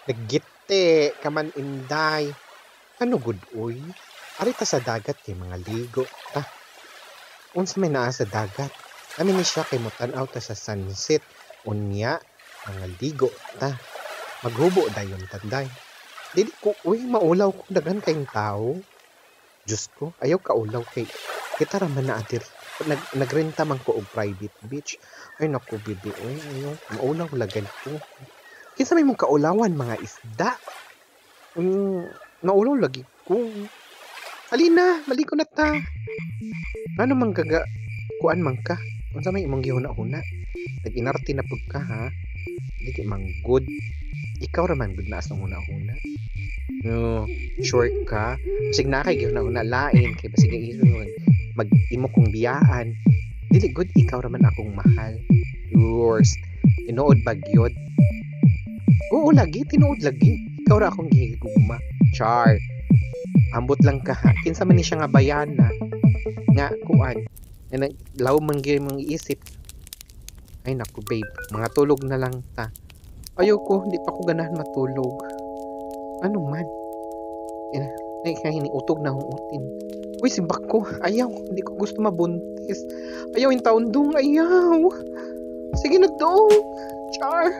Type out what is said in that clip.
Naggiti ka man inday. Ano gud uy? Ari ta sa dagat kay mga ligo ta. Unsa may naa sa dagat? Amin ni siya kay motan-aw ta sa sunset. Unya, mga ligo ta. Maghubo dayon tanday. Dili ko uy maulaw ko daghan kayong tao. Diyos ko, ayaw kaulaw kay kita raman na adir. Nagrenta man ko og private beach. Ay naku bibi, uy, ayaw, maulaw lagan ko. Kinsa may mong kaulawan mga isda. Naulaw lagi ko. Halina, maligo na ta. Ano man gaga, kuan man ka? Unsa may imong gihuna-huna? Nag-inarte na pud ka ha. Dili man good. Ikaw raman good na asang huna-huna. No, sure ka. Basig na kay gihuna-huna lain kay basig mag-imo kong biyaan. Dili good ikaw raman akong mahal. Yours. Tinuod bagyod. Oo lagi, tinuod lagi. Ikaw ra akong gihigugma. Char. Ambot lang ka ha. Kinsa man ni siya nga bayana. Nga kuan. Law man gyud mong iisip. Ay naku babe, mga tulog na lang ta. Ayoko, hindi pa ko ganahan matulog. Ano man? Ay kaya utog na akong utin. Uy, simbak ko. Ayaw, hindi ko gusto mabuntis. Ayaw yung taon dong, ayaw. Sige na dong. Char.